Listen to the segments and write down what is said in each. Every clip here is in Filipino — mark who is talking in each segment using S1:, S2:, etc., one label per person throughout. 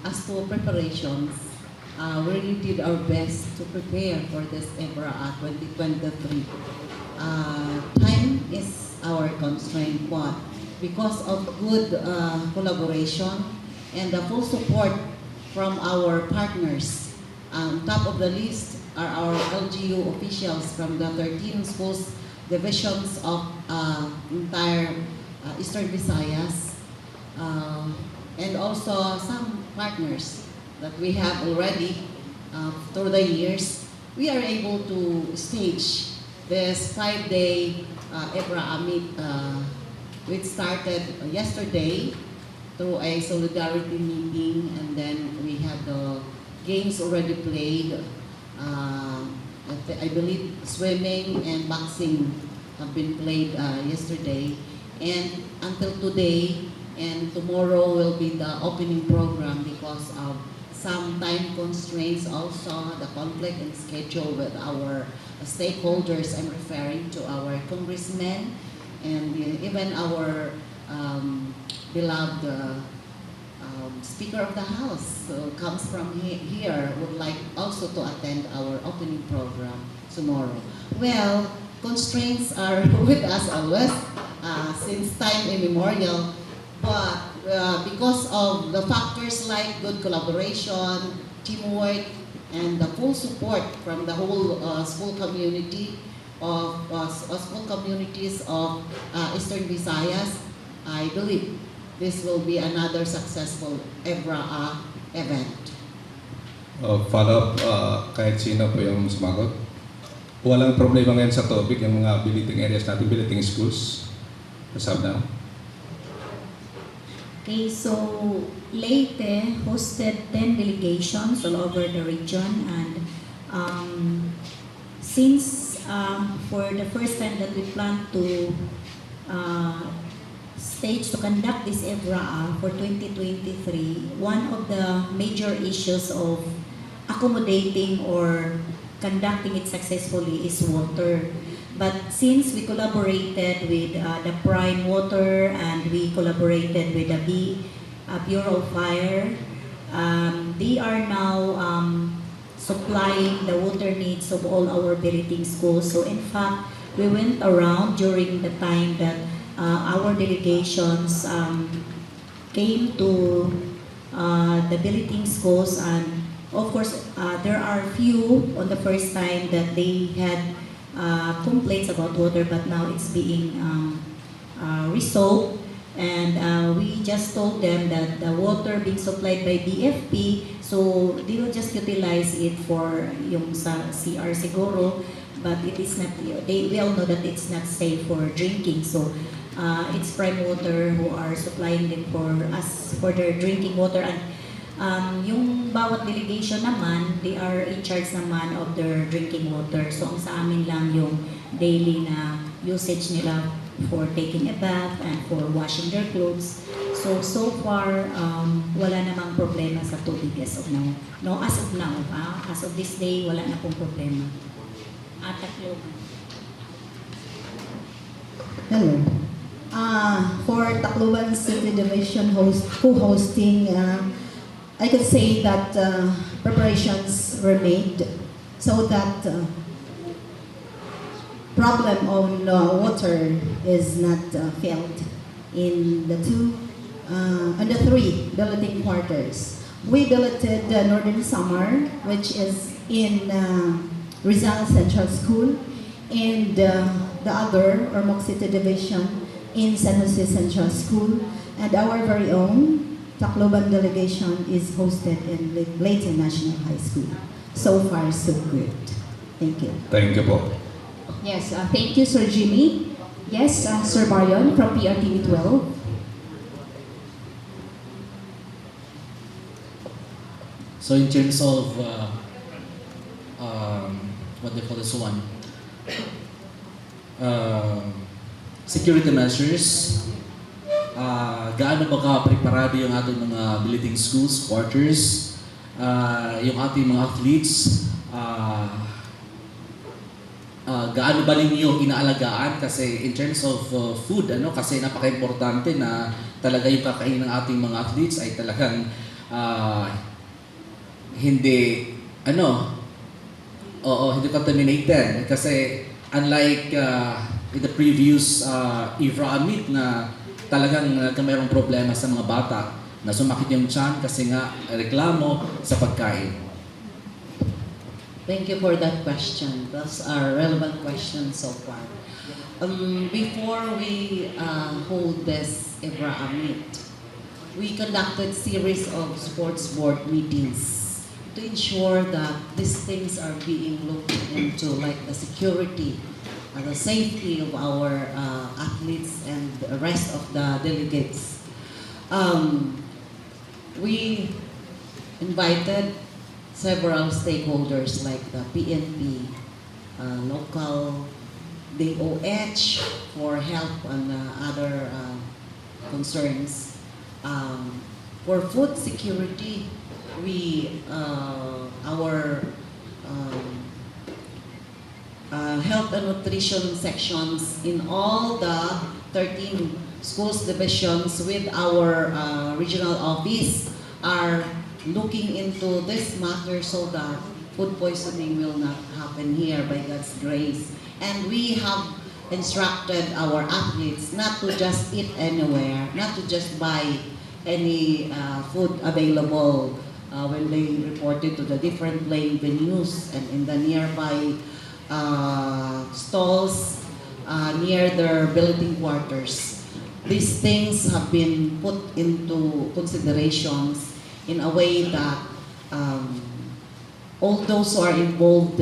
S1: as to preparations, we really did our best to prepare for this Evraa 2023. Time is our constraint, but because of good collaboration and the full support from our partners, top of the list are our LGU officials from the 13 schools divisions of entire Eastern Visayas, and also some partners that we have already through the years. We are able to stage this 5-day Evraa meet, which started yesterday through a solidarity meeting, and then we had the games already played. I believe swimming and boxing have been played yesterday, and until today and tomorrow will be the opening program because of some time constraints, also the conflict in schedule with our stakeholders. I'm referring to our congressmen and even our beloved Speaker of the House comes from here, would like also to attend our opening program tomorrow. Well, constraints are with us always since time immemorial, but because of the factors like good collaboration, teamwork, and the full support from the whole school community of school communities of Eastern Visayas, I believe this will be another successful Evraa event.
S2: Follow-up, kahit sino po yung sumagot. Walang problema ngayon sa topic, yung mga billeting areas natin, billeting schools. As of now.
S3: Okay, so Leyte hosted 10 delegations all over the region, and since for the first time that we plan to stage to conduct this Evraa for 2023, one of the major issues of accommodating or conducting it successfully is water. But since we collaborated with the Prime Water and we collaborated with the Bureau of Fire, they are now supplying the water needs of all our billeting schools. So in fact, we went around during the time that our delegations came to the billeting schools, and of course there are few on the first time that they had complaints about water, but now it's being resolved, and we just told them that the water being supplied by BFP, so they will just utilize it for yung sa CR siguro, but it is not, we all know that it's not safe for drinking, so it's Prime Water who are supplying them for us for their drinking water, and yung bawat delegation naman, they are in charge naman of their drinking water. So ang sa amin lang yung daily na usage nila for taking a bath and for washing their clothes. So far, wala namang problema sa tubig as of now. No, as of now, as of this day, wala na pong problema. Tacloban.
S4: Hello. For Tacloban City Division co-hosting, I could say that preparations were made so that problem on water is not felt in the three billeting quarters. We billeted Northern Samar, which is in Rizal Central School, and the other, Ormoc City Division, in San Jose Central School, and our very own Tacloban delegation is hosted in Leyte National High School. So far, so good. Thank you.
S2: Thank you po.
S5: Yes, thank you, Sir Jimmy. Yes, Sir Marion from PRTV 12.
S6: So in terms of what they call this one, security measures, gaano ba ka-preparado yung ating mga billeting schools, quarters, yung ating mga athletes, gaano ba ninyo inaalagaan? Kasi in terms of food, kasi napaka-importante na talaga yung kakainin ng ating mga athletes ay talagang hindi, hindi contaminated. Kasi unlike in the previous Evraa meet na talagang mayroong problema sa mga bata na sumakit yung tiyan kasi nga reklamo sa pagkain.
S1: Thank you for that question. Those are relevant questions so far. Before we hold this Evraa meet, we conducted series of sports board meetings to ensure that these things are being looked into, like the security, the safety of our athletes and the rest of the delegates. We invited several stakeholders like the PNP, local DOH for help on other concerns. For food security, our health and nutrition sections in all the 13 schools divisions with our regional office are looking into this matter so that food poisoning will not happen here by God's grace. And we have instructed our athletes not to just eat anywhere, not to just buy any food available when they reported to the different playing venues and in the nearby stalls near their billeting quarters. These things have been put into considerations in a way that all those who are involved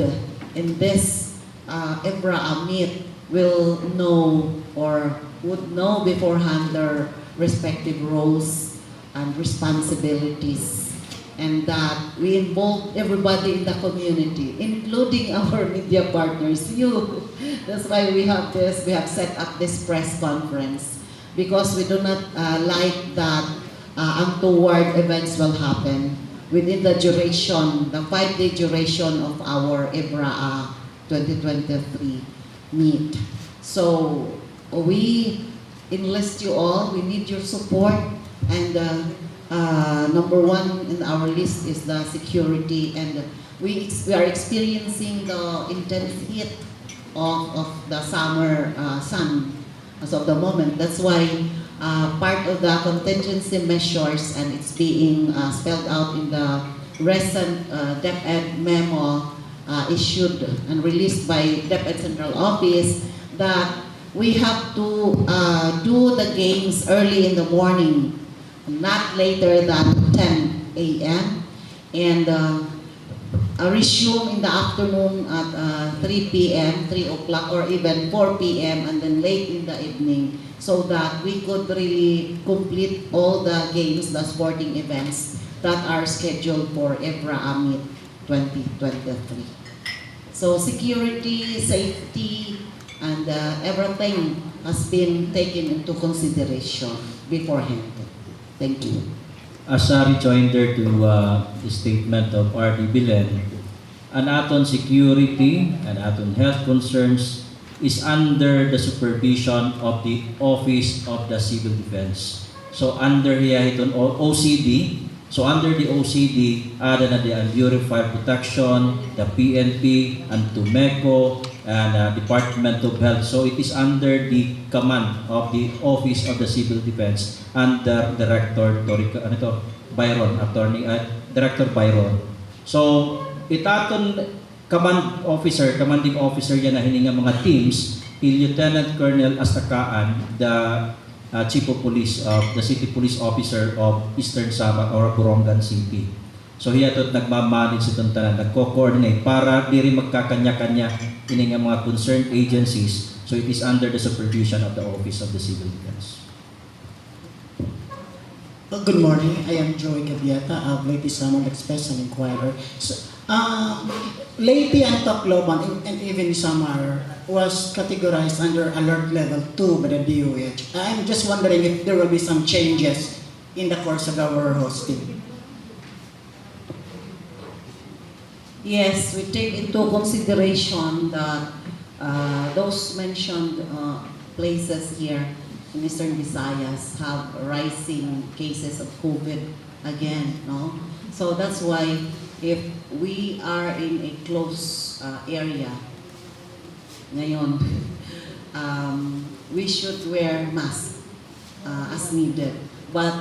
S1: in this Evraa meet will know or would know beforehand their respective roles and responsibilities, and that we involve everybody in the community, including our media partners, you. That's why we have this, we have set up this press conference, because we do not like that untoward events will happen within the duration, the 5-day duration of our Evraa 2023 meet. So we enlist you all, we need your support, and number one in our list is the security, and we are experiencing the intense heat of the summer sun as of the moment. That's why part of the contingency measures, and it's being spelled out in the recent DepEd memo issued and released by DepEd Central Office, that we have to do the games early in the morning, not later than 10 a.m. and resume in the afternoon at 3 p.m., 3 o'clock, or even 4 p.m., and then late in the evening, so that we could really complete all the games, the sporting events that are scheduled for Evraa Meet 2023. So security, safety, and everything has been taken into consideration beforehand. Thank you.
S7: As a rejoinder to the statement of R.D. Bilen, an aton security and aton health concerns is under the supervision of the Office of the Civil Defense. So under here iton OCD, so under the OCD, ada na the Bureau of Fire Protection, the PNP, and TUMECO, and Department of Health. So it is under the command of the Office of the Civil Defense under Director Byron, Director Byron. So itaton commanding officer yan na hininga mga teams, Lieutenant Colonel Astakaan, the Chief of Police of the City Police Officer of Eastern Samar or Borongan City. So hiya tot nagmamanage itong tanan, nagko-coordinate para diri magkakanya-kanya ini nga mga concerned agencies. So it is under the supervision of the Office of the Civil Defense.
S8: Good morning. I am Joey Gavieta of Leyte Samar Express and Inquirer. So, Leyte and Tacloban and even Samar was categorized under alert level 2 by the DOH. I'm just wondering if there will be some changes in the course of our hosting.
S1: Yes, we take into consideration that those mentioned places here in Eastern Visayas have rising cases of COVID again, no? So that's why if we are in a close area ngayon, we should wear mask as needed, but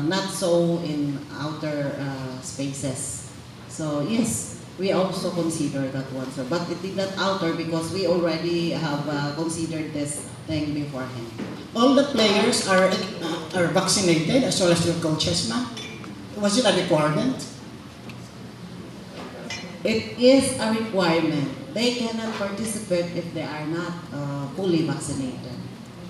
S1: not so in outer spaces. So yes, we also consider that one, sir. But it did not outer because we already have considered this thing beforehand.
S8: All the players are vaccinated as well as your coaches, ma'am? Was it a requirement?
S1: It is a requirement. They cannot participate if they are not fully vaccinated.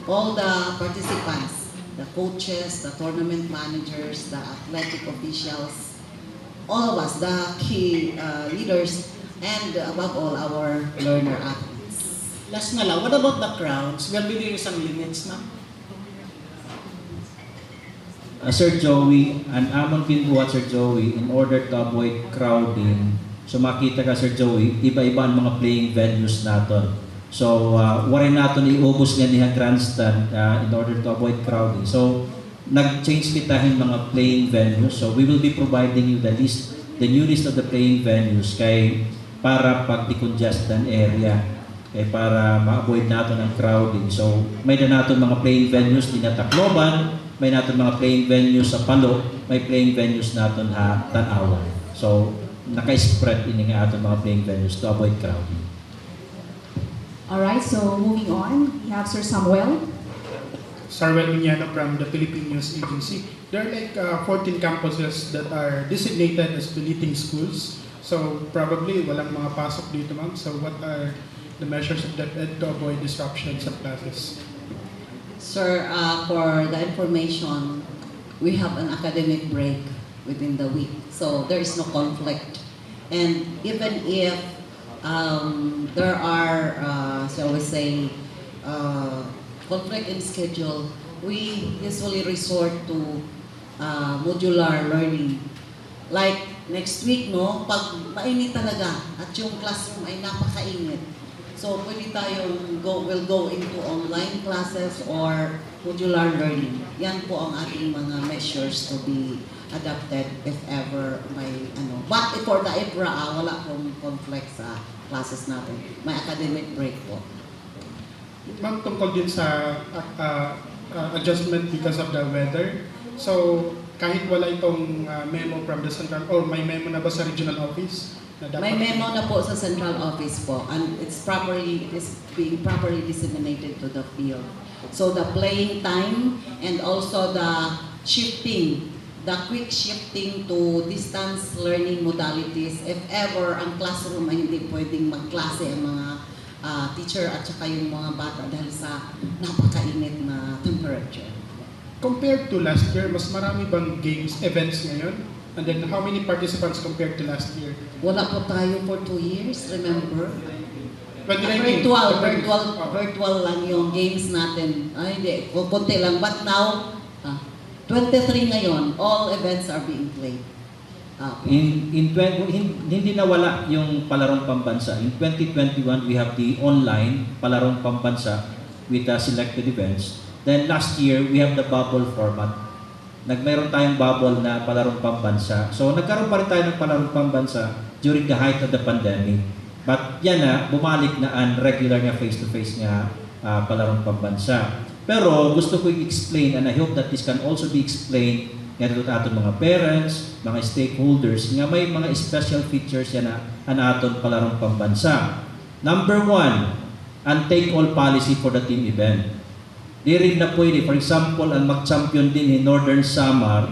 S1: All the participants, the coaches, the tournament managers, the athletic officials, all of us, the key leaders, and above all, our learner athletes.
S8: Last na lang, what about the crowds? Will be there some limits, ma'am?
S7: Sir Joey, ang amon pinbuhat, Sir Joey, in order to avoid crowding, so makita ka, Sir Joey, iba-iba ang mga playing venues natin. So, warin natin iubos nga niya Grandstand in order to avoid crowding. So, nag-change kitahin mga playing venues. So, we will be providing you the new list of the playing venues kay para pag-decongest ang area. Kay para ma-avoid natin ang crowding. So, may na natin mga playing venues din na Tacloban, may natin mga playing venues sa Palo, may playing venues natin ha Tanawan. So, naka-spread ini nga aton mga playing venues to avoid crowding.
S5: Alright, so moving on, we have Sir Samuel.
S9: Sarwell Miñano from the Philippine News Agency. There are like 14 campuses that are designated as belittling schools. So probably walang mga pasok dito, ma'am. So what are the measures of DepEd to avoid disruptions of classes?
S1: Sir, for the information, we have an academic break within the week. So there is no conflict. And even if there are, shall we say, conflict in schedule, we usually resort to modular learning. Like next week, no, pag mainit talaga at yung classroom ay napakainit. So pwede tayong will go into online classes or modular learning. Yan po ang ating mga measures to be adapted if ever may ano. But for the Evraa, wala pong conflict sa classes natin. May academic break po.
S9: Ma'am, tungkol din sa adjustment because of the weather. So, kahit wala itong memo from the central, or may memo na ba sa regional office? Na dapat
S1: May memo na po sa central office po, and it is being properly disseminated to the field. So the playing time and also the shifting, the quick shifting to distance learning modalities, if ever ang classroom ay hindi pwedeng magklase ang mga teacher at saka yung mga bata dahil sa napakainit na temperature.
S9: compared to last year, mas marami bang games, events ngayon? And then how many participants compared to last year?
S1: Wala po tayo for 2 years, remember?
S9: 2019.
S1: Virtual lang yung games natin. Ay, hindi, konti lang. But now, 23 ngayon, all events are being played.
S7: Hindi nawala yung palarong pambansa. In 2021, we have the online palarong pambansa with selected events. Then last year, we have the bubble format. Mayroon tayong bubble na palarong pambansa. So nagkaroon pa rin tayo ng palarong pambansa during the height of the pandemic. But yan na, bumalik na ang regular nga face-to-face nga palarong pambansa. Pero gusto ko i-explain, and I hope that this can also be explained nga dito aton mga parents, mga stakeholders, nga may mga special features yan na ang aton palarong pambansa. Number 1, ang take-all policy for the team event. Di rin na pwede, for example, ang mag-champion din in Northern Samar,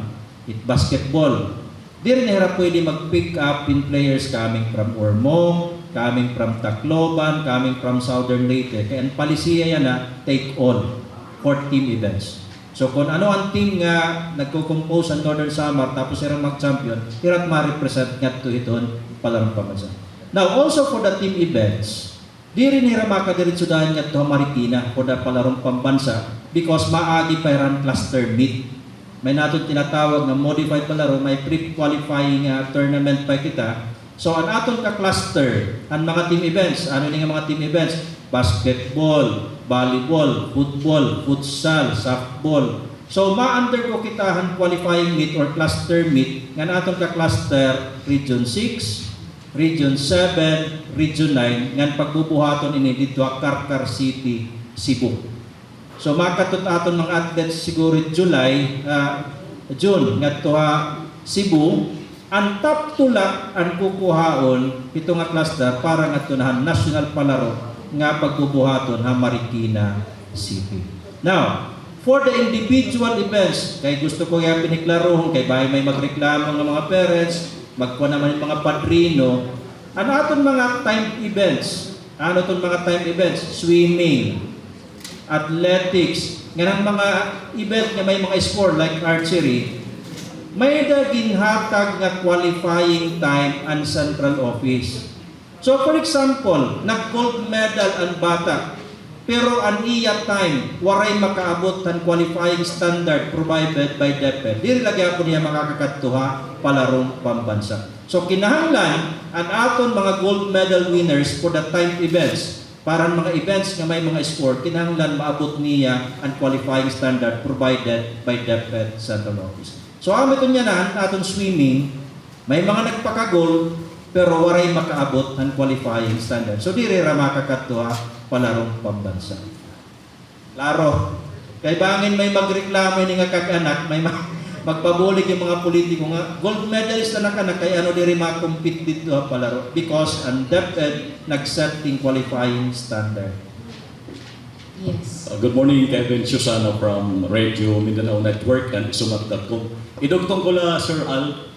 S7: basketball. Di rin na pwede mag-pick up in players coming from Ormoc, coming from Tacloban, coming from Southern Leyte. Kaya ang palisiya yan na take all for team events. So kung ano ang team nga nagko-compose ang Northern Samar tapos sila mag-champion, hirat ma-represent nga ito palarong pambansa. Now, also for the team events, di rin makadiritso dahil nga ito Marikina for the palarong pambansa because maagi pa rin cluster meet. May natin tinatawag na modified palaro, may pre-qualifying tournament pa kita. So ang aton ka-cluster, ang mga team events, ano nga mga team events? Basketball, volleyball, football, futsal, softball, So ma-undergo kitahan qualifying meet or cluster meet nga natong ka-cluster Region 6, Region 7, Region 9 nga pagbubuhaton ini dito Carcar City, Cebu. So makatut aton mga athletes siguro June nga tuha Cebu, ang top tulak ang kukuhaon ito nga cluster para nga tunahan national palaro nga pagbubuhaton ha Marikina City. Now, for the individual events, kay gusto ko yung piniklarohon, kay bahay may magreklamo ng mga parents, magkuha naman yung mga padrino, ano aton mga time events? Ano itong mga time events? Swimming, athletics, ganang mga event na may mga sport like archery, may daging hatag nga qualifying time ang central office. So for example, nag-gold medal ang bata, pero ang iya time, waray makaabot ang qualifying standard provided by DepEd. Dili lagyan po niya makakakatuha palarong pambansa. So kinahanglan ang aton mga gold medal winners for the time events, para ang mga events nga may mga sport, kinahanglan maabot niya ang qualifying standard provided by DepEd Central Office. So amit niya na aton swimming, may mga nagpaka-gold, pero waray makaabot ang qualifying standard. So diri ra makakatuha palarong pambansa. Klaro. Kay bangin may magreklamo ni nga kag-anak, may magpabulig yung mga politiko nga gold medalist na anak kay ano diri ma-compete dito palaro because ang DepEd nag-setting qualifying standard.
S3: Yes.
S10: Good morning, Kevin Susano from Radio Mindanao Network and Sumat.com. Idugtong ko la, Sir Al,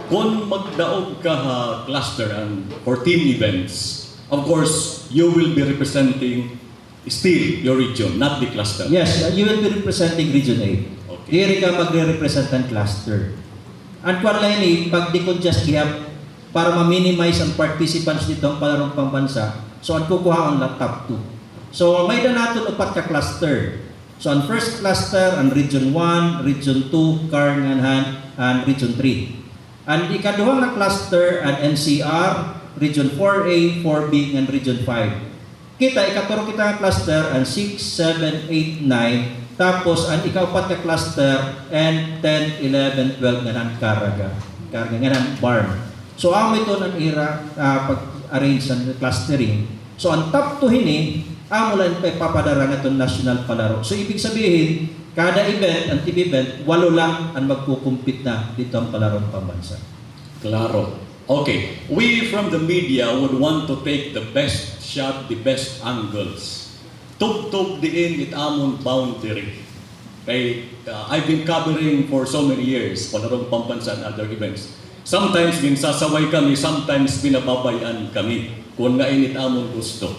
S10: kung magdaog ka ha cluster and for team events, of course, you will be representing still your region, not the cluster.
S7: Yes, you will be representing Region 8.
S10: Okay.
S7: Diri ka magre-represent ang cluster. Ang kwan lang ini, pag di ko just gihap, para ma-minimize ang participants dito ang palarong pambansa, so ang kukuha ang top 2. So may danaton upat ka cluster. So ang first cluster, ang Region 1, Region 2, Karangahan, and Region 3. Ang ikaduhang na cluster, ang NCR, Region 4A, 4B, and Region 5. Kita, ikaturo kita ang cluster, ang 6, 7, 8, 9, tapos ang ikaupat ka cluster, and 10, 11, 12, nga karga, nga ng barn. So, amo ito ng ira pag-arrange ng clustering. So, ang top 2 hini, amo lang papadara ng itong national palaro. So, ibig sabihin, kada event, ang team event, 8 lang ang magkukumpit na dito ang palarong pambansa.
S10: Klaro. Okay, we from the media would want to take the best shot, the best angles. Tub-tub diin it amon boundary. Okay, I've been covering for so many years palarong pambansa and other events. Sometimes ginsasaway kami, sometimes binababayan kami kung nga init amon gusto.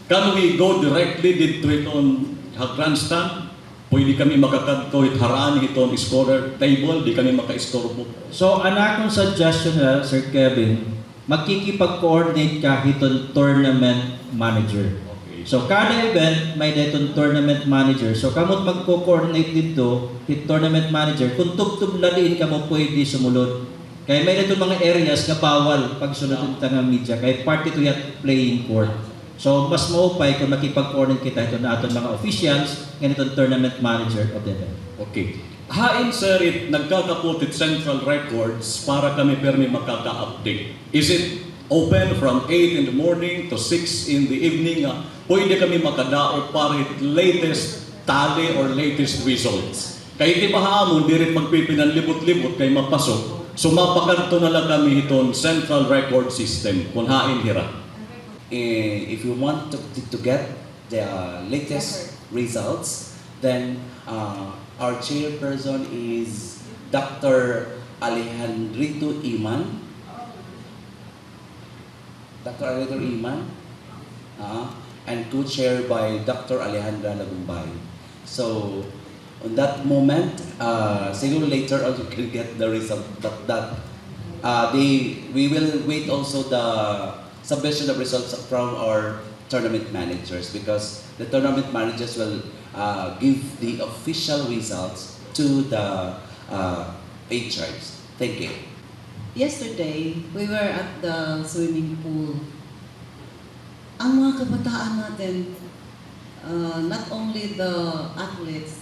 S10: Can we go directly dito it on Grandstand? Pwede kami makakadto it haraan iton scorer table, di kami maka-score book.
S7: So, ang akong suggestion na, Sir Kevin, magkikipag-coordinate ka hiton tournament manager.
S10: Okay.
S7: So, kada event, may dayton tournament manager. So, kamot magko-coordinate dito, hit tournament manager, kung tub-tub laliin ka mo pwede sumulod. Kaya may dayton mga areas nga bawal pag sunod ng tangang media. Kaya party to yat playing court. So, mas maupay kung makipag-coordinate kita ito na aton mga officials, ganitong tournament manager of the event.
S10: Okay. Hain sir, it nagkakaputit central records para kami permi makaka-update. Is it open from 8 in the morning to 6 in the evening? Pwede kami makadaog para it latest tally or latest results. Kaya iti mahaamon, di rin magpipinan libot-libot kay mapasok. So mapakanto na lang kami itong central record system kung hain hira.
S11: If you want to get the latest results, then our chairperson is Dr. Alejandrito Iman. Dr. Alejandro Iman, and co-chaired by Dr. Alejandra Lagumbay. So, on that moment, siguro later on you can get the result, but we will wait also the submission of results from our tournament managers, because the tournament managers will give the official results to the HRs. Thank you.
S1: Yesterday, we were at the swimming pool. Ang mga kabataan natin, not only the athletes,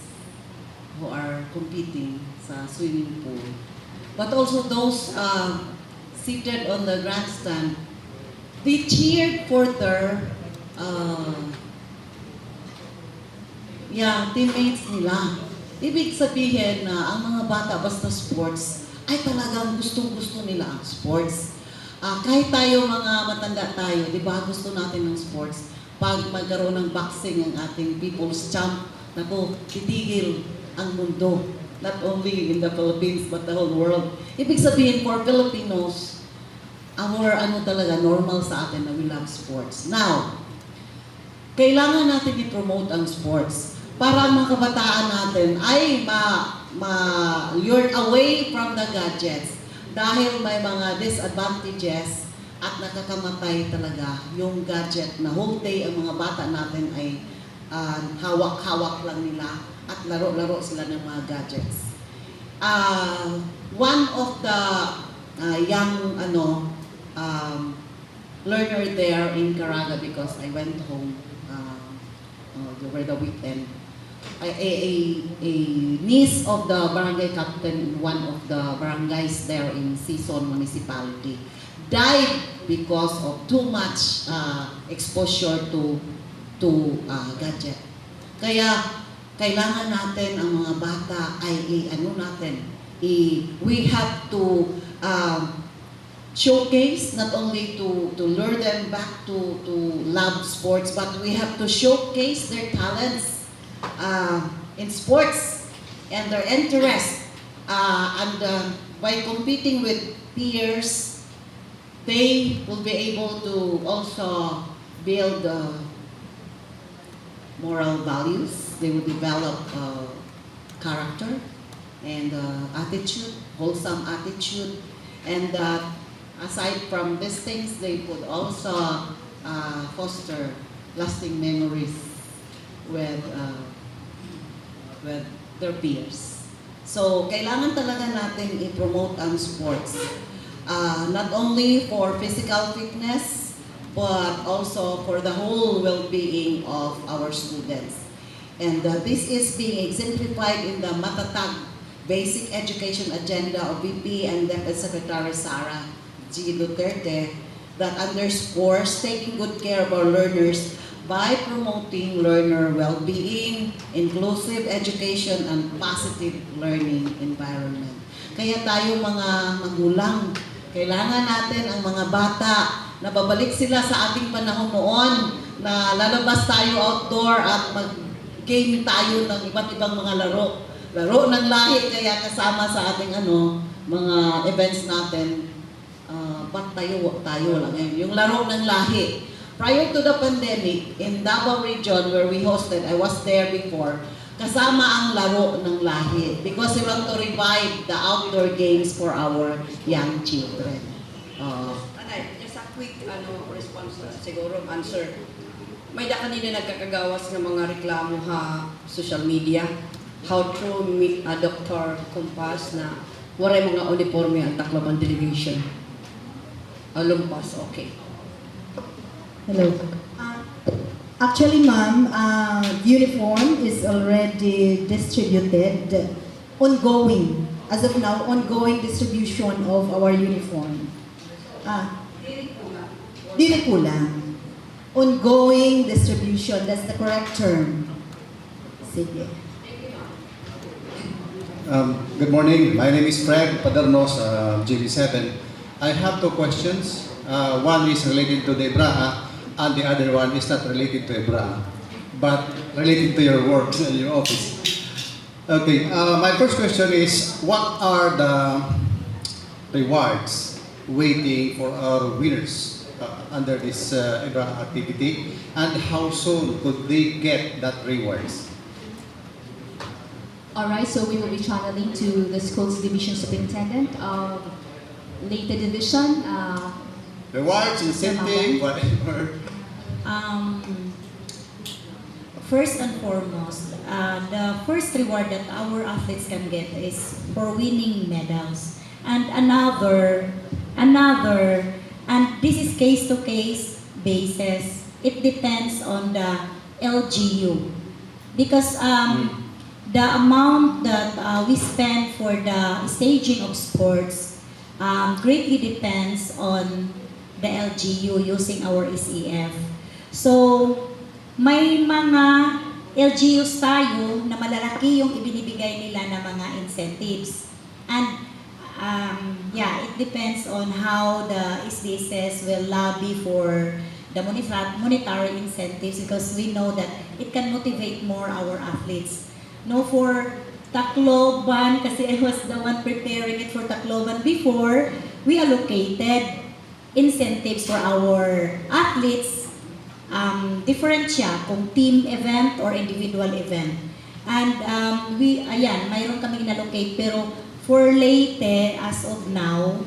S1: who are competing sa swimming pool. But also those seated on the grandstand, they cheered for their teammates nila. Ibig sabihin na ang mga bata basta sports ay talagang gustong-gusto nila ang sports. Kahit tayo mga matanda tayo, di ba gusto natin ng sports? Pag magkaroon ng boxing ang ating people's champ, naku, titigil ang mundo. Not only in the Philippines, but the whole world. Ibig sabihin, for Filipinos, our talaga, normal sa atin na we love sports. Now, kailangan natin i-promote ang sports para ang mga kabataan natin ay lure away from the gadgets dahil may mga disadvantages at nakakamatay talaga yung gadget na whole day ang mga bata natin ay hawak-hawak lang nila at laro-laro sila ng mga gadgets. One of the young learner there in Caraga, because I went home over the weekend, a niece of the barangay captain in one of the barangays there in Sison municipality died because of too much exposure to gadget. Kaya kailangan natin ang mga bata ay we have to showcase, not only to lure them back to love sports, but we have to showcase their talents in sports and their interest. By competing with peers, they will be able to also build moral values. They will develop character and attitude, wholesome attitude, and aside from these things, they could also foster lasting memories with their peers. So, kailangan talaga natin i-promote ang sports. Not only for physical fitness, but also for the whole well-being of our students. And this is being exemplified in the Matatag Basic Education Agenda of VP and Deputy Secretary Sara G. Duterte that underscores taking good care of our learners by promoting learner well-being, inclusive education, and positive learning environment. Kaya tayo mga magulang, kailangan natin ang mga bata na babalik sila sa ating panahon noon na lalabas tayo outdoor at mag-game tayo ng iba't ibang mga laro. Laro ng lahi, kaya kasama sa ating mga events natin, ba't tayo lang ngayon. Yung laro ng lahi. Prior to the pandemic, in Davao region where we hosted, I was there before, kasama ang laro ng lahi because we want to revive the outdoor games for our young children.
S12: Just a quick response, siguro answer. May da kanina nagkakagawas ng mga reklamo social media. How true Dr. Kumpas na waray mga uniforme ang Tacloban delegation. Lumpas, okay.
S4: Hello. Actually, ma'am, uniform is already distributed. Ongoing. As of now, ongoing distribution of our uniform. Dili kulang. Ongoing distribution. That's the correct term. Sige.
S13: Good morning. My name is Fred Padernos, GB7. I have two questions. One is related to the Evraa, and the other one is not related to Evraa, but related to your work in your office. Okay. My first question is, what are the rewards waiting for our winners under this Evraa activity, and how soon could they get that rewards?
S5: Alright, so we will be channeling to the school's division superintendent of Leyte Division.
S13: Rewards, incentive, whatever.
S3: First and foremost, the first reward that our athletes can get is for winning medals. And another, and this is case-to-case basis. It depends on the LGU. Because the amount that we spend for the staging of sports greatly depends on the LGU using our SEF. So, may mga LGUs tayo na malalaki yung ibinibigay nila na mga incentives. And yeah, it depends on how the SDSS will lobby for the monetary incentives because we know that it can motivate more our athletes. No, for Tacloban, kasi I was the one preparing it for Tacloban before, we allocated incentives for our athletes. Different siya kung team event or individual event. And mayroon kami inallocate pero for Leyte, as of now,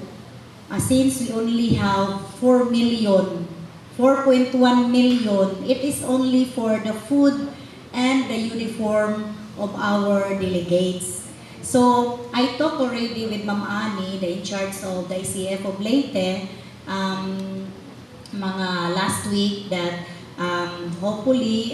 S3: since we only have 4.1 million, it is only for the food and the uniform of our delegates. So, I talked already with Ma'am Ani, the in charge of the ICF of Leyte, mga last week that hopefully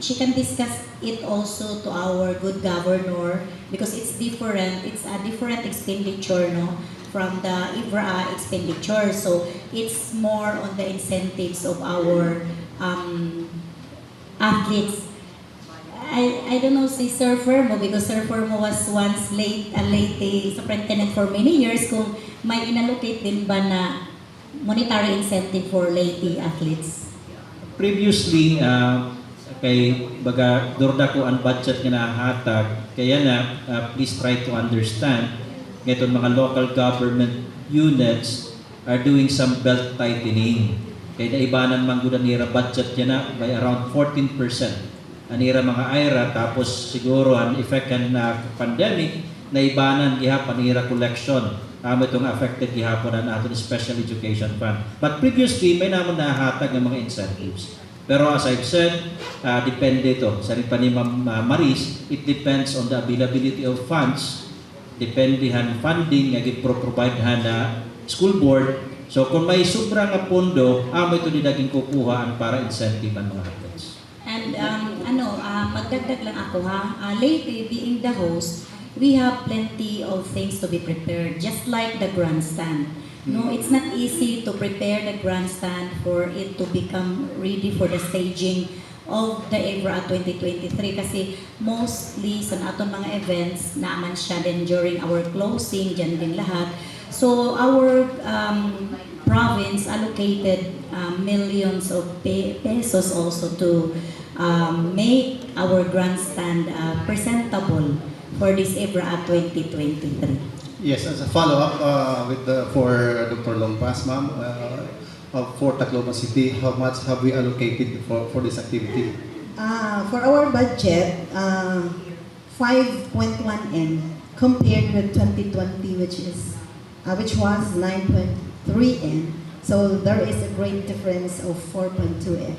S3: she can discuss it also to our good governor because it's different. It's a different expenditure, no, from the Evraa expenditure. So it's more on the incentives of our athletes. I don't know si Sir Fermo because Sir Fermo was once late superintendent for many years kung may inallocate din ba na monetary incentive for Leyte athletes.
S7: Previously, kay baga durda ko ang budget nga nahatag, kaya na please try to understand ngayon mga local government units are doing some belt tightening. Kaya naibanan man gud nira budget niya na by around 14%. Anira mga IRA tapos siguro ang effect na pandemic naibanan gihapon nira collection. Itong affected gihapon ang aton special education fund. But previously, may naman nahatag ng mga incentives. Pero as I've said, depende ito. Sa rin pa ni Ma'am Maris, it depends on the availability of funds. Depende han funding nga gipro-provide na school board. So kung may sobra nga pondo, ito ni daging kukuhaan para incentive ang mga athletes.
S3: And magdagdag lang ako ha. Leyte being the host, we have plenty of things to be prepared, just like the grandstand. No, it's not easy to prepare the grandstand for it to become ready for the staging of the Evraa 2023 kasi mostly sa aton mga events naaman siya din during our closing, dyan din lahat. So our province allocated millions of pesos also to make our grandstand presentable for this Evraa 2023.
S13: Yes, as a follow-up for Dr. Longpas, ma'am, for Tacloban City, how much have we allocated for this activity?
S4: For our budget, 5.1 M compared with 2020, which was 9.3 M. So there is a great difference of 4.2 M.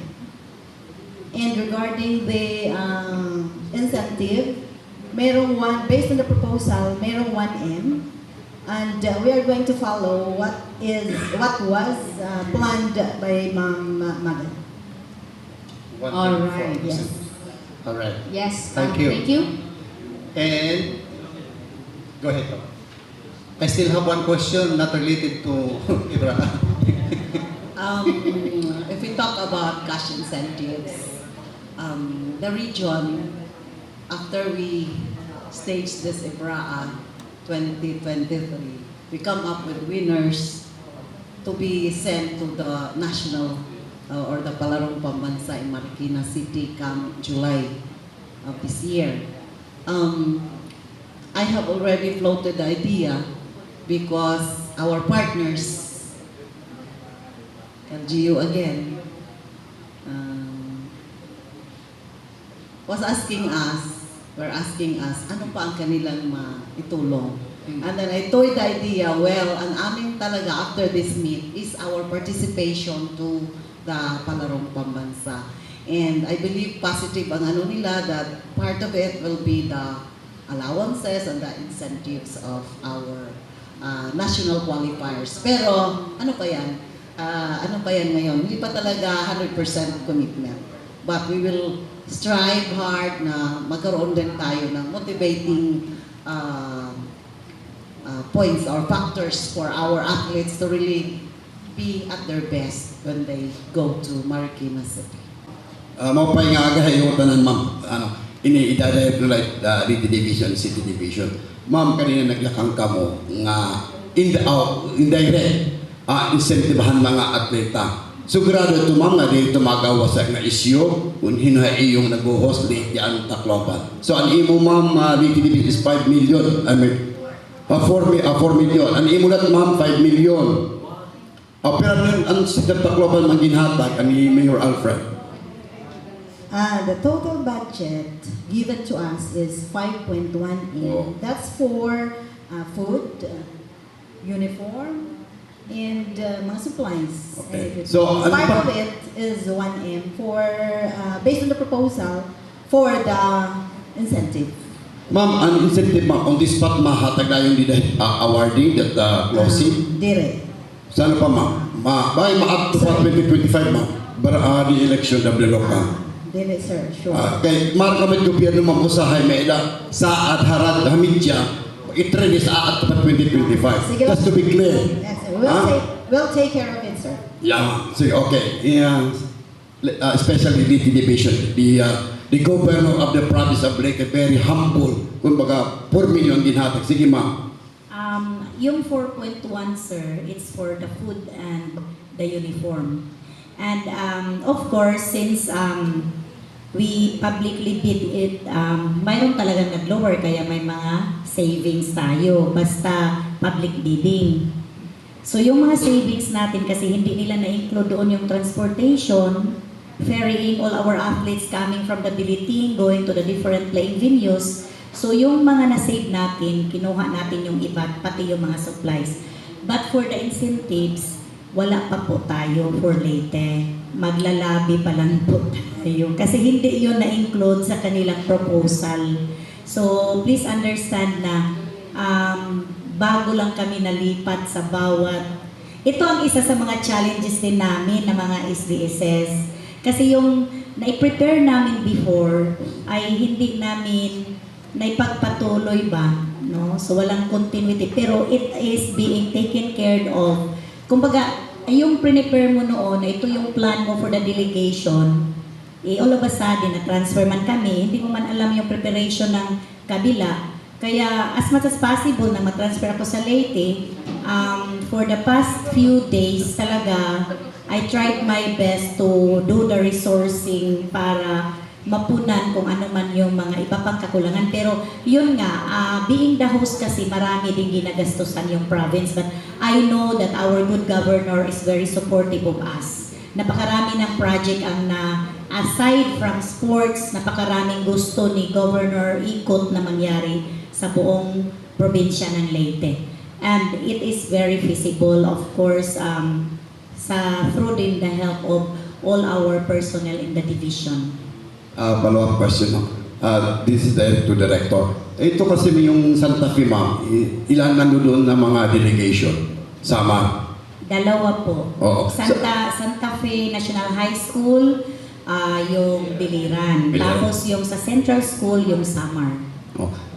S4: And regarding the incentive, merong based on the proposal, merong 1M, and we are going to follow what was planned by Ma'am Magan.
S5: All right.
S4: Yes.
S13: All right.
S5: Yes.
S13: Thank you.
S5: Thank you.
S13: And go ahead. I still have one question not related to Evraa.
S1: If we talk about cash incentives, the region, after we stage this Evraa 2023, we come up with winners to be sent to the national or the Palarong Pambansa in Marikina City come July of this year. I have already floated the idea because our partners, LGU again, were asking us, ano pa ang kanilang maitulong? And then I toyed the idea, well, ang amin talaga after this meet is our participation to the Palarong Pambansa. And I believe positive ang nila that part of it will be the allowances and the incentives of our national qualifiers. Pero ano pa yan? Ano pa yan ngayon? Hindi pa talaga 100% commitment. But we will strive hard na magkaroon din tayo ng motivating points or factors for our athletes to really be at their best when they go to Marikina City.
S14: Mapay nga aga yung tanan ma'am, ini-idadirect like City Division, City Division. Ma'am, kanina naglakang ka mo nga indirect insentibahan mga atleta. Sigurado ito ma'am na dito magawasak na isyo kung hinahay yung nag-host late yan Tacloban. So ang imo ma'am, City Division is 5 million. 4 million. Ang imo lahat ma'am, 5 million. Pero ang sa Tacloban manginhatag, ang Mayor Alfred.
S4: The total budget given to us is 5.1 M. That's for food, uniform, and mga supplies.
S14: Okay. So,
S4: part of it is 1 M for, based on the proposal, for the incentive.
S14: Ma'am, ang incentive ma'am, on this spot mahatag na yung awarding that closing?
S4: Dire.
S14: Sana pa ma'am? Bakit ma-up to 2025 ma'am? Para the election na local.
S4: Dire sir, sure.
S14: Kay markamit gobyerno ma'am usahay may ila sa at harad hamidya i-train sa at 2025.
S4: Sige,
S14: just to be clear.
S4: Yes, sir. We'll take care of it, sir.
S14: Yeah, sige, okay. Yeah, especially City Division, the governor of the province of Leyte, very humble. Kumbaga, 4 million ginhatag. Sige ma'am.
S3: Yung 4.1, sir, it's for the food and the uniform. And of course, since we publicly bid it, mayroon talagang nag-lower kaya may mga savings tayo basta public bidding. So yung mga savings natin kasi hindi nila na-include doon yung transportation, ferrying all our athletes coming from the billeting, going to the different playing venues. So yung mga na-save natin, kinuha natin yung iba, pati yung mga supplies. But for the incentives, wala pa po tayo for Leyte. Maglalabi pa lang po tayo. Kasi hindi yun na-include sa kanilang proposal. So, please understand na bago lang kami nalipat sa bawat. Ito ang isa sa mga challenges din namin na mga SDSS. Kasi yung na-prepare namin before ay hindi namin naipagpatuloy ba. No? So, walang continuity. Pero it is being taken care of. Kumbaga, yung prepare mo noon, ito yung plan mo for the delegation, all of a sudden, na-transfer man kami, hindi mo man alam yung preparation ng kabila. Kaya, as much as possible na matransfer ako sa Leyte, for the past few days talaga, I tried my best to do the resourcing para mapunan kung ano man yung mga iba pang kakulangan. Pero yun nga, being the host kasi marami din ginagastusan yung province. But I know that our good governor is very supportive of us. Napakarami ng project ang aside from sports, napakaraming gusto ni Governor Ikot na mangyari sa buong probinsya ng Leyte. And it is very feasible, of course, through din the help of all our personnel in the division.
S14: Follow-up question. This is to Director. Ito kasi yung Santa Fe, ma'am, ilan nandoon na mga delegation? Sama?
S3: Dalawa po.
S14: Oo.
S3: Santa Fe National High School, yung Biliran. Tapos yung sa Central School, yung Samar.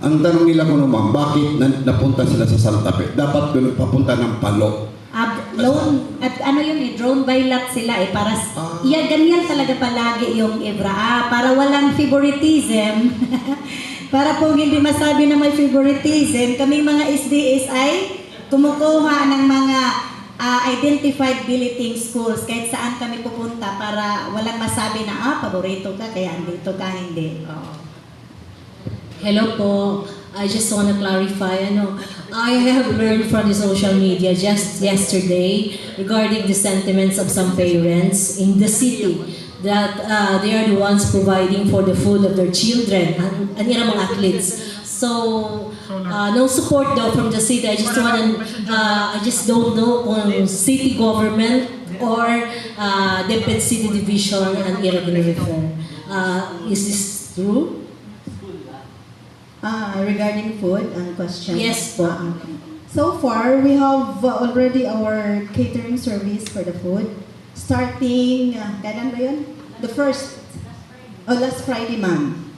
S14: Ang tanong nila ko naman, bakit napunta sila sa Santa Fe? Dapat doon papunta ng Palo.
S3: Drone by lot sila para ganyan talaga palagi yung Evraa, para walang favoritism. Para po hindi masabi na may favoritism, kaming mga SDS ay kumukuha ng mga identified billeting schools kahit saan kami pupunta para walang masabi na paborito ka kaya andito ka, hindi.
S15: Hello po. I just want to clarify, I have learned from the social media just yesterday regarding the sentiments of some parents in the city that they are the ones providing for the food of their children and ilang mga athletes. So, no support daw from the city. I just don't know kung city government or Deputy City Division and irregular reform. Is this true?
S4: Regarding food and question.
S15: Yes po.
S4: So far, we have already our catering service for the food. Starting, kailan ba yun? The first last Friday, ma'am.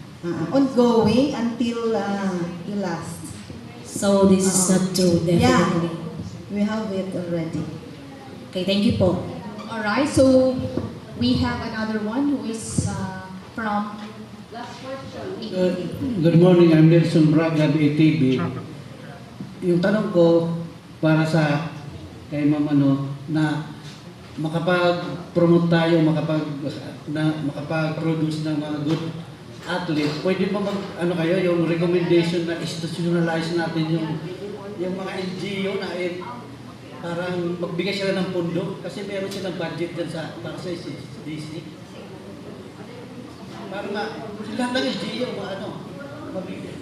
S4: Ongoing until the last.
S3: So this is not true, definitely.
S4: Yeah, we have it already.
S3: Okay, thank you po.
S5: Alright, so we have another one who is from last question.
S16: Good morning, I'm Nelson Braga, ATB. Yung tanong ko para sa kay Ma'am na makapag-promote tayo, makapag-produce ng mga good athlete, pwede pa kayo, yung recommendation na institutionalize natin yung mga NGO na parang magbigay sila ng pondo kasi meron silang budget dyan para sa SDC. Para lahat ng NGO, mabigay.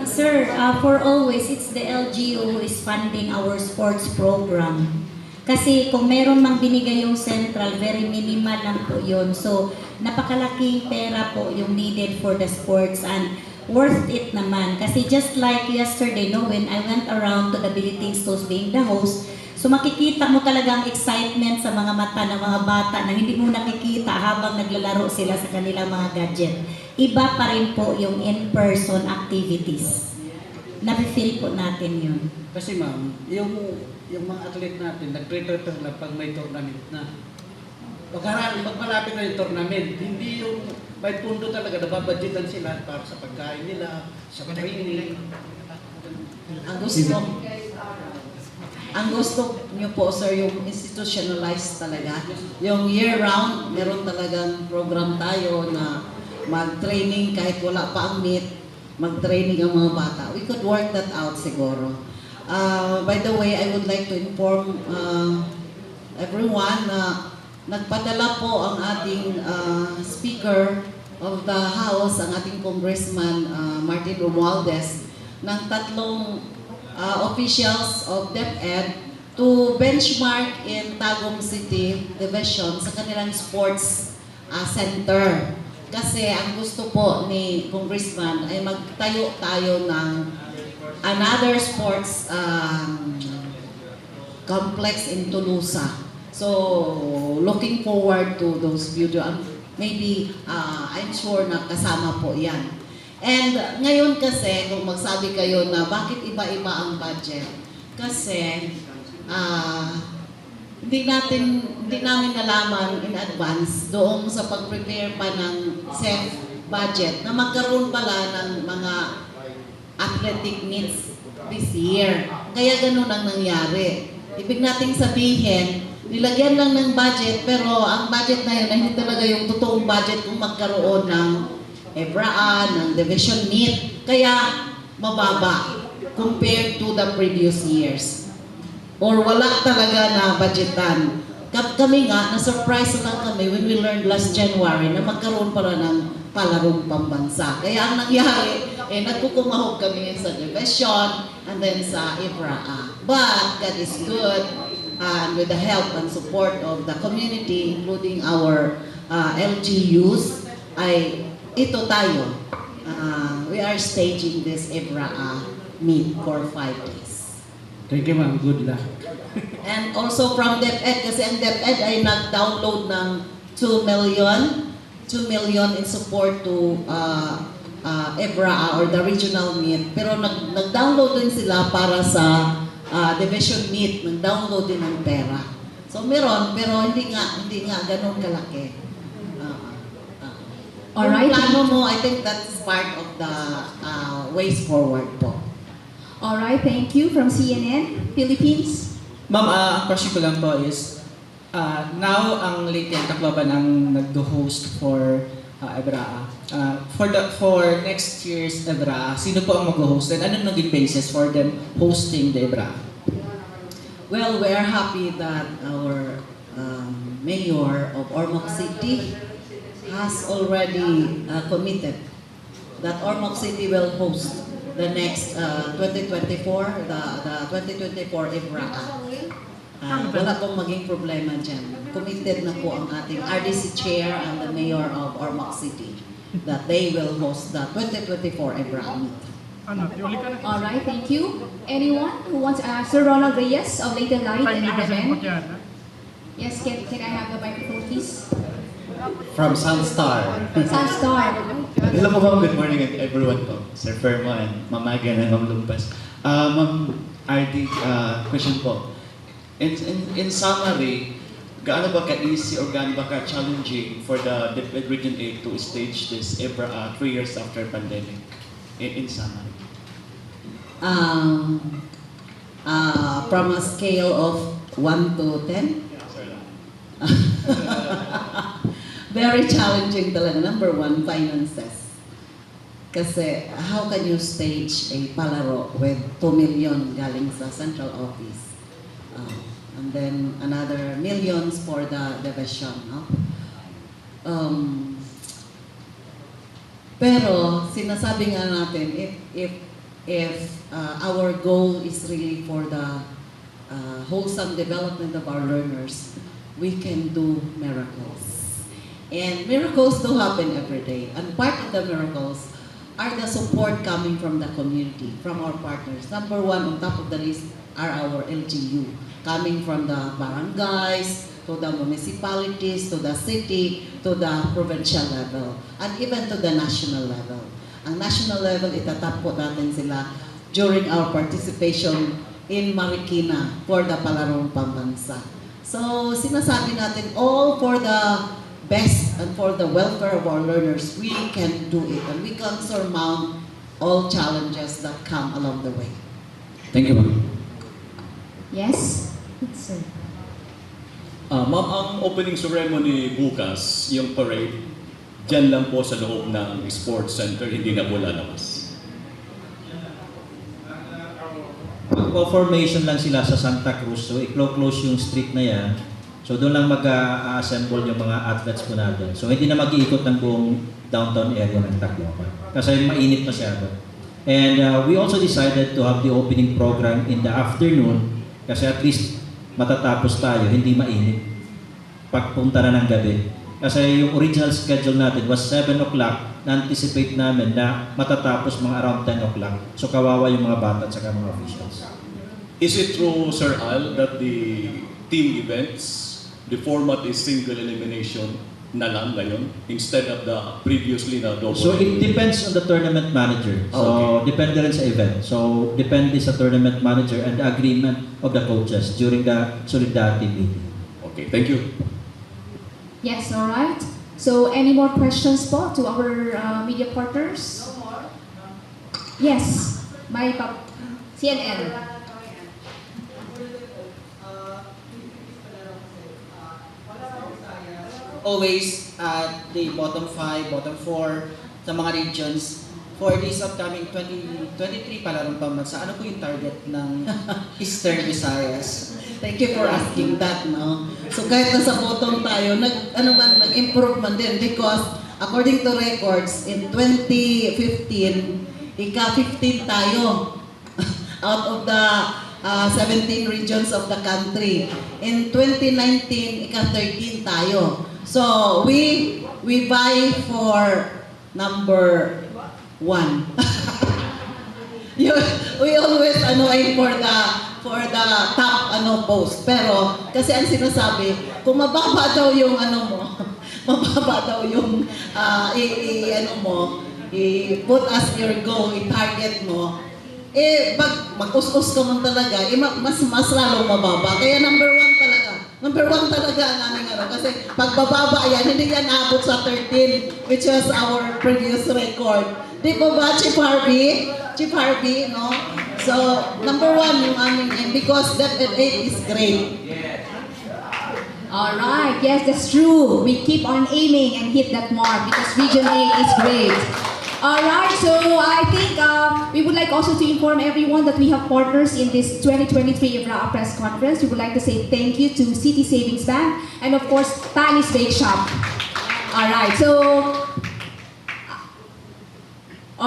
S3: Sir, for always, it's the LGU who is funding our sports program. Kasi kung meron mang binigay yung central, very minimal lang po yun. So, napakalaking pera po yung needed for the sports and worth it naman. Kasi just like yesterday, when I went around to the billeting stores being the host, so makikita mo talagang excitement sa mga mata ng mga bata na hindi mo nakikita habang naglalaro sila sa kanilang mga gadget. Iba pa rin po yung in-person activities. Nafe-feel po natin yun.
S16: Kasi ma'am, yung mga athlete natin, nag-prepare lang pag may tournament na. Pag malapit na yung tournament, hindi yung may pundo talaga, nababudgetan sila para sa pagkain nila, sa training.
S1: Ang gusto niyo po, sir, yung institutionalized talaga. Yung year-round, meron talagang program tayo na mag-training kahit wala pa ang meet, mag-training ang mga bata. We could work that out siguro. By the way, I would like to inform everyone na nagpadala po ang ating Speaker of the House, ang ating Congressman Martin Romualdez, ng 3 officials of DepEd to benchmark in Tagum City Division sa kanilang sports center. Kasi ang gusto po ni Congressman ay magtayo tayo ng another sports complex in Tolosa. So, looking forward to those videos. Maybe, I'm sure na kasama po yan. And ngayon kasi, kung magsabi kayo na bakit iba-iba ang budget, kasi hindi namin nalaman in advance doon sa pag-prepare pa ng SEF budget na magkaroon pala ng mga athletic needs this year. Kaya ganun ang nangyari. Ibig nating sabihin, nilagyan lang ng budget pero ang budget na yun ay hindi talaga yung totoong budget kung magkaroon ng Evraa, ng division meet. Kaya mababa compared to the previous years. Or wala talaga na budgetan. Kami nga, na-surprise lang kami when we learned last January na magkaroon pala ng palarong pambansa. Kaya ang nangyari, nagkukumahog kami sa division and then sa Evraa. But God is good, and with the help and support of the community, including our LGUs, ito tayo. We are staging this Evraa meet for 5 days.
S16: Thank you ma'am, good luck.
S1: And also from DepEd, kasi ang DepEd ay nag-download ng 2 million in support to Evraa or the regional meet. Pero nag-download din sila para sa division meet, nag-download din ng pera. So meron, pero hindi nga ganun kalaki.
S5: Alright.
S1: Kung plano mo, I think that's part of the ways forward po.
S5: Alright, thank you. From CNN, Philippines.
S17: Ma'am, ang question ko lang po is, now ang Leyte and Tacloban ang nag-host for Evraa. For next year's Evraa, sino po ang mag-host and ano naging basis for them hosting the Evraa?
S1: Well, we are happy that our mayor of Ormoc City has already committed that Ormoc City will host the next 2024, the 2024 Evraa. Wala pong maging problema dyan. Committed na po ang ating RDC Chair and the Mayor of Ormoc City that they will host the 2024 Evraa meet.
S5: Alright, thank you. Anyone who wants to ask? Sir Ronald Reyes of Leyte Light and RMN. Yes, can I have the microphone, please?
S18: From Sunstar.
S5: Sunstar.
S18: Hello po ma'am, good morning everyone po. Sir Fermo and Ma'am Agan and Ma'am Lumpas. Ma'am RD, question po. In summary, gaano ba ka-easy or gaano ba ka-challenging for the DepEd Region 8 to stage this Evraa 3 years after pandemic? In summary.
S1: From a scale of 1 to 10? Very challenging talaga. Number one, finances. Kasi how can you stage a palaro with 2 million galing sa central office? And then another millions for the division. No? Pero sinasabi nga natin, if our goal is really for the wholesome development of our learners, we can do miracles. And miracles do happen every day. And part of the miracles are the support coming from the community, from our partners. Number one, on top of the list, are our LGU, coming from the barangays, to the municipalities, to the city, to the provincial level, and even to the national level. Ang national level, itatap po natin sila during our participation in Marikina for the Palarong Pambansa. So, sinasabi natin, all for the best and for the welfare of our learners, we can do it and we can surmount all challenges that come along the way.
S6: Thank you, ma'am.
S5: Yes? Sir.
S10: Ma'am, ang opening ceremony bukas, yung parade, dyan lang po sa loob ng sports center, hindi na po lalabas.
S7: Magpo-formation lang sila sa Santa Cruz, so i-close yung street na yan. So doon lang mag-assemble yung mga athletes po natin. So hindi na mag-iikot ng buong downtown area ng Tacloban. Kasi mainit masyado. And we also decided to have the opening program in the afternoon kasi at least matatapos tayo, hindi mainit. Pagpunta na ng gabi. Kasi yung original schedule natin was 7 o'clock, na-anticipate namin na matatapos mga around 10 o'clock. So kawawa yung mga bata at saka mga officials.
S10: Is it true, Sir Al, that the team events, the format is single elimination na lang ngayon instead of the previously na double?
S7: So it depends on the tournament manager. So depende rin sa event. So depende sa tournament manager and the agreement of the coaches during the solidarity meeting.
S10: Okay, thank you.
S5: Yes, all right. So any more questions po to our media partners? No more. Yes. May CNN.
S17: Always at the bottom 5, bottom 4 sa mga regions. For this upcoming 2023 Palarong Pambansa, ano po yung target ng Eastern Visayas?
S1: Thank you for asking that, no? So kahit nasa bottom tayo, nag-improve man din because according to records, in 2015, ika-15 tayo out of the 17 regions of the country. In 2019, ika-13 tayo. So we vie for number 1. We always aim for the top post. Pero kasi ang sinasabi, kung mababa daw yung mababa daw yung i-put as your goal, i-target mo, mag-us-us ka man talaga, mas lalong mababa. Kaya number 1 talaga. Number 1 talaga ang aming kasi pag bababa yan, hindi yan abot sa 13, which was our previous record. Di ba ba, Chief Harvey? Chief Harvey, no? So, number 1 yung aming aim because DepEd 8 is great.
S5: All right, yes, that's true. We keep on aiming and hit that mark because Region 8 is great. All right, so I think we would like also to inform everyone that we have partners in this 2023 Evraa press conference. We would like to say thank you to City Savings Bank and of course, Tani's Bake Shop. All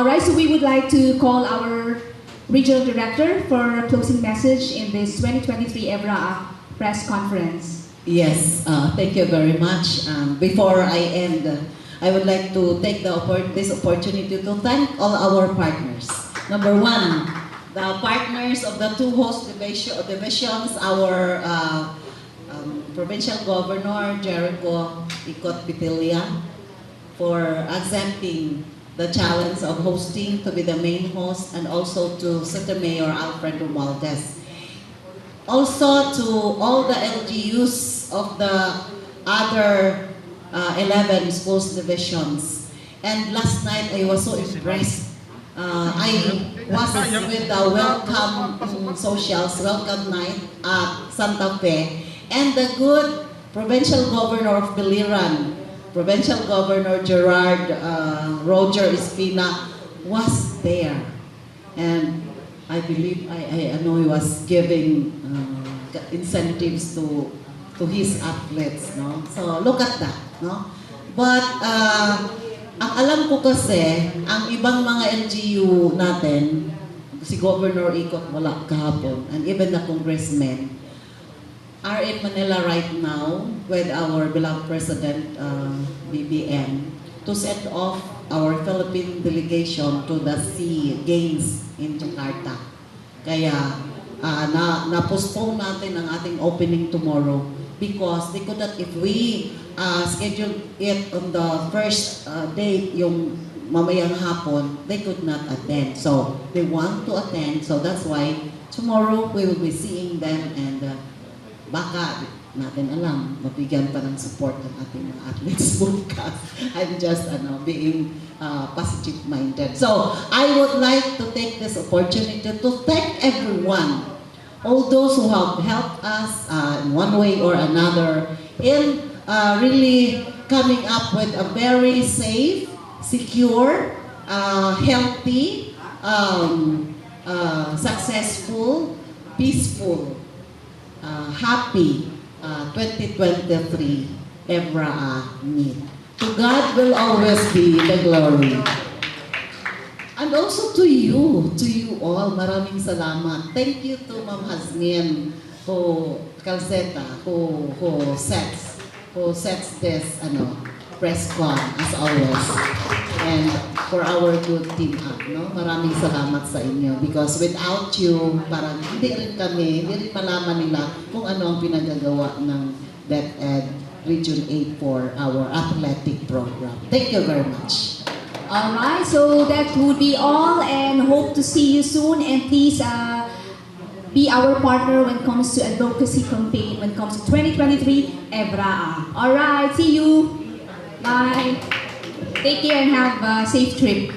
S5: right, so we would like to call our regional director for a closing message in this 2023 Evraa press conference.
S1: Yes, thank you very much. Before I end, I would like to take this opportunity to thank all our partners. Number 1, the partners of the 2 host divisions, our Provincial Governor Jericho Ikot Pitilia for accepting the challenge of hosting to be the main host, and also to City Mayor Alfred Romualdez. Also to all the LGUs of the other 11 schools divisions. And last night I was so impressed. I was with the welcome socials, welcome night at Santa Fe, and the good Provincial Governor of Biliran, Provincial Governor Gerard Roger Espina was there. And I believe, I know he was giving incentives to his athletes, no? So look at that, no? But ang alam ko kasi, ang ibang mga LGU natin, si Governor Ikot wala kahapon, and even the congressmen, are in Manila right now with our beloved President, BBM, to set off our Philippine delegation to the SEA Games in Jakarta. Kaya, na-postpone natin ang ating opening tomorrow because they could not, if we scheduled it on the first date, yung mamayang hapon, they could not attend. So, they want to attend, so that's why tomorrow we will be seeing them, and baka natin alam, mabigyan pa ng support ng ating mga athletes bukas. I'm just being positive-minded. So, I would like to take this opportunity to thank everyone, all those who have helped us in one way or another in really coming up with a very safe, secure, healthy, successful, peaceful, happy 2023 Evraa meet. To God will always be the glory. And also to you all, maraming salamat. Thank you to Ma'am Hasmin Calceta who sets this press con as always. And for our good team up, no? Maraming salamat sa inyo because without you, parang hindi rin malaman nila kung ano ang pinagagawa ng DepEd Region 8 for our athletic program. Thank you very much.
S5: Alright, so that would be all, and hope to see you soon, and please be our partner when it comes to advocacy campaign, when it comes to 2023 Evraa. Alright, see you. Bye. Take care and have a safe trip.